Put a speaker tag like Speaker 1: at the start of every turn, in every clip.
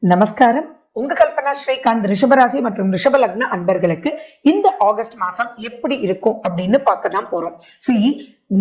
Speaker 1: நமஸ்காரம். உங்க கல்பனா ஸ்ரீகாந்த். ரிஷபராசி மற்றும் ரிஷப லக்ன அன்பர்களுக்கு இந்த ஆகஸ்ட் மாசம் எப்படி இருக்கும் அப்படின்னு பார்க்க தான் போறோம்.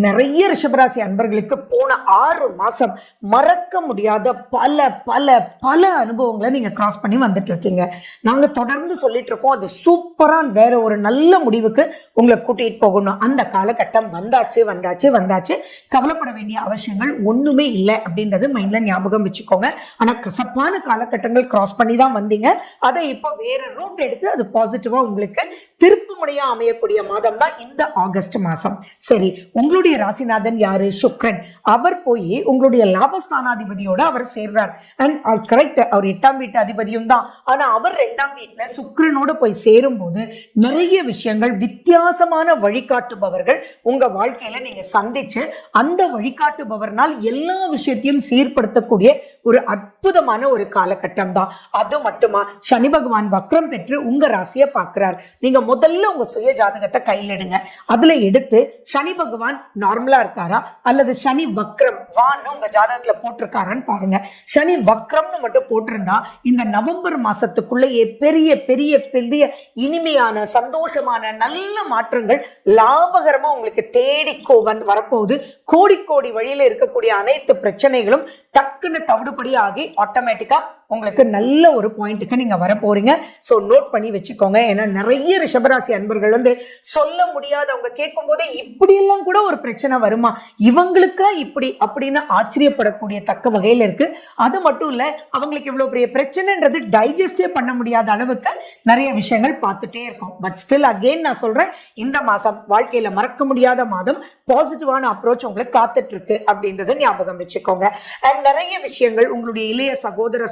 Speaker 1: நிறைய ரிஷபராசி அன்பர்களுக்கு போன 6 மாசம் மறக்க முடியாத பல பல பல அனுபவங்களை நீங்க கிராஸ் பண்ணி வந்துட்டு இருக்கீங்க. நாங்க தொடர்ந்து சொல்லிட்டு இருக்கோம், அது சூப்பரா வேற ஒரு நல்ல முடிவுக்கு உங்களை கூட்டிட்டு போகணும். அந்த காலகட்டம் வந்தாச்சு வந்தாச்சு வந்தாச்சு. கவலைப்பட வேண்டிய அவசியங்கள் ஒண்ணுமே இல்லை அப்படின்றது மைண்ட்ல ஞாபகம் வச்சுக்கோங்க. ஆனா கசப்பான காலகட்டங்கள் கிராஸ் பண்ணி தான் வந்தீங்க. அதை இப்போ வேற ரூட் எடுத்து அது பாசிட்டிவா உங்களுக்கு திருப்பு முனையா அமையக்கூடிய மாதம் தான் இந்த ஆகஸ்ட் மாசம். சரி, உங்களுடைய ராசிநாதன் யாரு? சுக்கிரன். அவர் போய் உங்களுடைய லாபஸ்தானாதிபதியோட அவர் சேர்றார். அண்ட் கரெக்ட், அவர் 8ஆம் வீட்டு அதிபதியும் தான். ஆனா அவர் 2ஆம் வீட்டுல சுக்கிரனோட போய் சேரும் போது நிறைய விஷயங்கள், வித்தியாசமான வழிகாட்டுபவர்கள் உங்க வாழ்க்கையில நீங்க சந்திச்சு அந்த வழிகாட்டுபவர்னால் எல்லா விஷயத்தையும் சீர்படுத்தக்கூடிய ஒரு அற்புதமான ஒரு காலகட்டம் தான். அது மட்டுமா, சனி பகவான் வக்ரம் பெற்று உங்க ராசியை பார்க்கிறார். நீங்க முதல்ல உங்க சுய ஜாதகத்தை கையில் எடுங்க. அதுல எடுத்து சனி பகவான் நார்மலா இருக்காரா அல்லது சனி வக்ரம் வான்னு உங்க ஜாதகத்துல போட்டிருக்காரான்னு பாருங்க. சனி வக்ரம்னு மட்டும் போட்டிருந்தா இந்த நவம்பர் மாசத்துக்குள்ளேயே பெரிய பெரிய பெரிய இனிமையான சந்தோஷமான நல்ல மாற்றங்கள் லாபகரமா உங்களுக்கு தேடிக்கோ வரப்போகுது. கோடி கோடி வழியில இருக்கக்கூடிய அனைத்து பிரச்சனைகளும் டக்குன்னு தவிடுபடி ஆகி ஆட்டோமேட்டிக்கா உங்களுக்கு நல்ல ஒரு பாயிண்ட்டுக்கு நீங்க வர போறீங்க. ஸோ நோட் பண்ணி வச்சுக்கோங்க. ஏன்னா நிறைய ரிஷபராசி அன்பர்கள் சொல்ல முடியாத, அவங்க கேட்கும் போதே இப்படி எல்லாம் கூட ஒரு பிரச்சனை வருமா, இவங்களுக்கா இப்படி அப்படின்னு ஆச்சரியப்படக்கூடிய தக்க வகையில் இருக்கு. அது மட்டும் இல்ல, அவங்களுக்கு இவ்வளவு பெரிய பிரச்சனைன்றது டைஜஸ்டே பண்ண முடியாத அளவுக்கு நிறைய விஷயங்கள் பார்த்துட்டே இருக்கும். பட் ஸ்டில் அகெயின் நான் சொல்றேன், இந்த மாசம் வாழ்க்கையில மறக்க முடியாத மாதம். பாசிட்டிவான அப்ரோச் உங்களுக்கு காத்துட்டு இருக்கு அப்படின்றத ஞாபகம் வச்சுக்கோங்க. அண்ட் நிறைய விஷயங்கள் உங்களுடைய இளைய சகோதர